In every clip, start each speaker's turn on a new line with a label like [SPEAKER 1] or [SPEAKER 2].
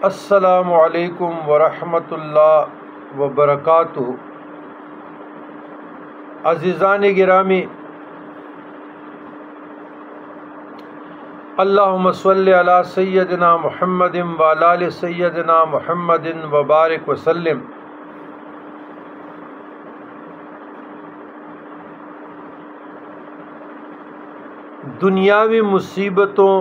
[SPEAKER 1] السلام علیکم ورحمۃ اللہ وبرکاتہ۔ عزیزان گرامی، اللہم صلی علی سیدنا محمد وعلی آل سیدنا محمد وبارک وسلم۔ دنیاوی مصیبتوں،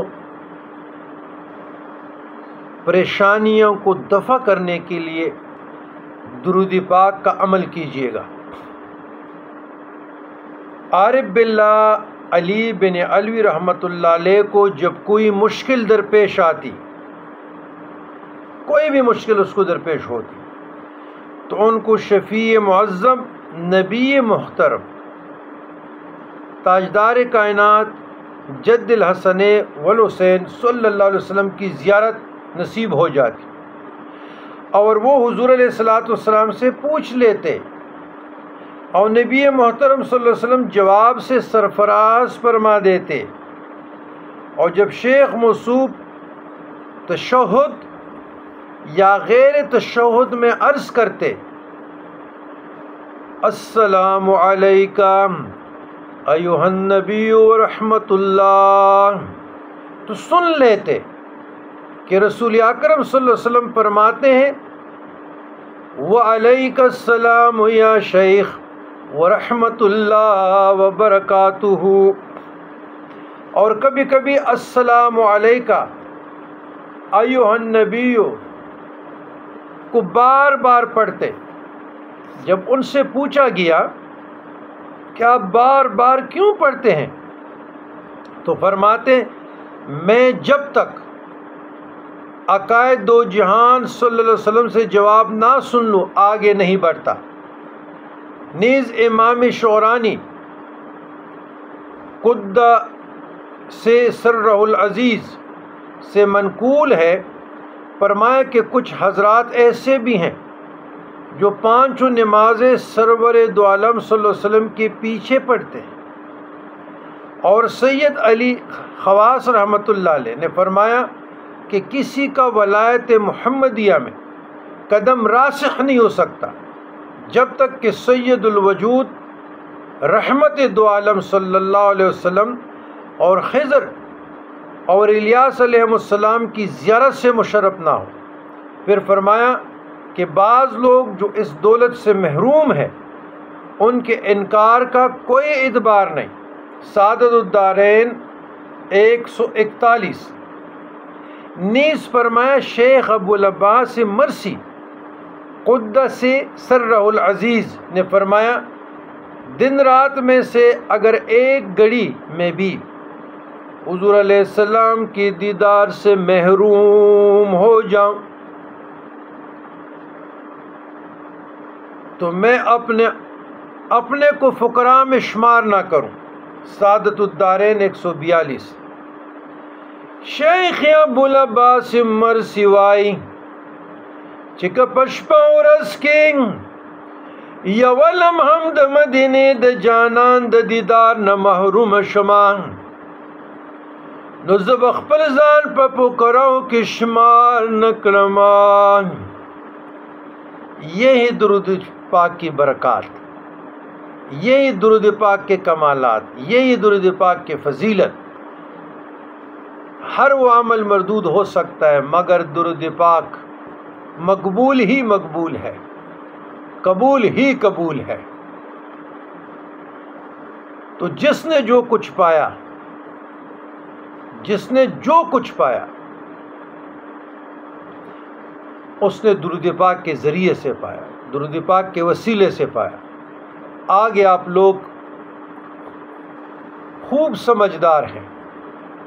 [SPEAKER 1] پریشانیوں کو دفع کرنے کے لیے درود پاک کا عمل کیجیے گا۔ عارف باللہ علی بن علوی رحمۃ اللہ علیہ کو جب کوئی مشکل درپیش آتی، کوئی بھی مشکل اس کو درپیش ہوتی، تو ان کو شفیع معظم نبی محترم تاجدار کائنات جد الحسن والحسین صلی اللہ علیہ وسلم کی زیارت نصیب ہو جاتی، اور وہ حضور علیہ الصلوۃ والسلام سے پوچھ لیتے، اور نبی محترم صلی اللہ علیہ وسلم جواب سے سرفراز فرما دیتے۔ اور جب شیخ موصوف تشہد یا غیر تشہد میں عرض کرتے السلام علیکہ ایھا النبی ورحمۃ اللہ، تو سن لیتے کہ رسول اکرم صلی اللہ علیہ وسلم فرماتے ہیں وعلیک السلام یا شیخ ورحمۃ اللہ وبرکاتہ۔ اور کبھی کبھی السلام علیکہ ایھا النبی کو بار بار پڑھتے۔ جب ان سے پوچھا گیا کہ آپ بار بار کیوں پڑھتے ہیں، تو فرماتے میں جب تک عقائد دو جہان صلی اللہ علیہ وسلم سے جواب نہ سن لوں آگے نہیں بڑھتا۔ نیز امام شعرانی قدس سرہ العزیز سے منقول ہے، فرمایا کہ کچھ حضرات ایسے بھی ہیں جو پانچوں نمازیں سرور دو عالم صلی اللہ علیہ وسلم کے پیچھے پڑھتے ہیں۔ اور سید علی خواص رحمۃ اللہ علیہ نے فرمایا کہ کسی کا ولایت محمدیہ میں قدم راسخ نہیں ہو سکتا جب تک کہ سید الوجود رحمت دو عالم صلی اللہ علیہ وسلم اور خضر اور الیاس علیہ السلام کی زیارت سے مشرف نہ ہو۔ پھر فرمایا کہ بعض لوگ جو اس دولت سے محروم ہیں ان کے انکار کا کوئی اعتبار نہیں۔ سعادت الدارین 141۔ نیز فرمایا شیخ ابو العباس مرسی قدس سرہ العزیز نے فرمایا دن رات میں سے اگر ایک گھڑی میں بھی حضور علیہ السلام کی دیدار سے محروم ہو جاؤں تو میں اپنے کو فقراء میں شمار نہ کروں۔ سعادت الدارین 142۔ شیخ ابو العباس مرسی وائی چک پشپورس کینگ یولم حمد مدینے د جانان د دیدار نہ محروم شمان نزب اخپل زان پپو کراؤ کی شمار نکرمان۔ یہی درود پاک کی برکات، یہی درود پاک کے کمالات، یہی درود پاک کی فضیلت۔ ہر وہ عمل مردود ہو سکتا ہے مگر درود پاک مقبول ہی مقبول ہے، قبول ہی قبول ہے۔ تو جس نے جو کچھ پایا، جس نے جو کچھ پایا اس نے درود پاک کے ذریعے سے پایا، درود پاک کے وسیلے سے پایا۔ آگے آپ لوگ خوب سمجھدار ہیں۔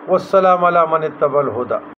[SPEAKER 1] والسلام علی من اتبع الہدی۔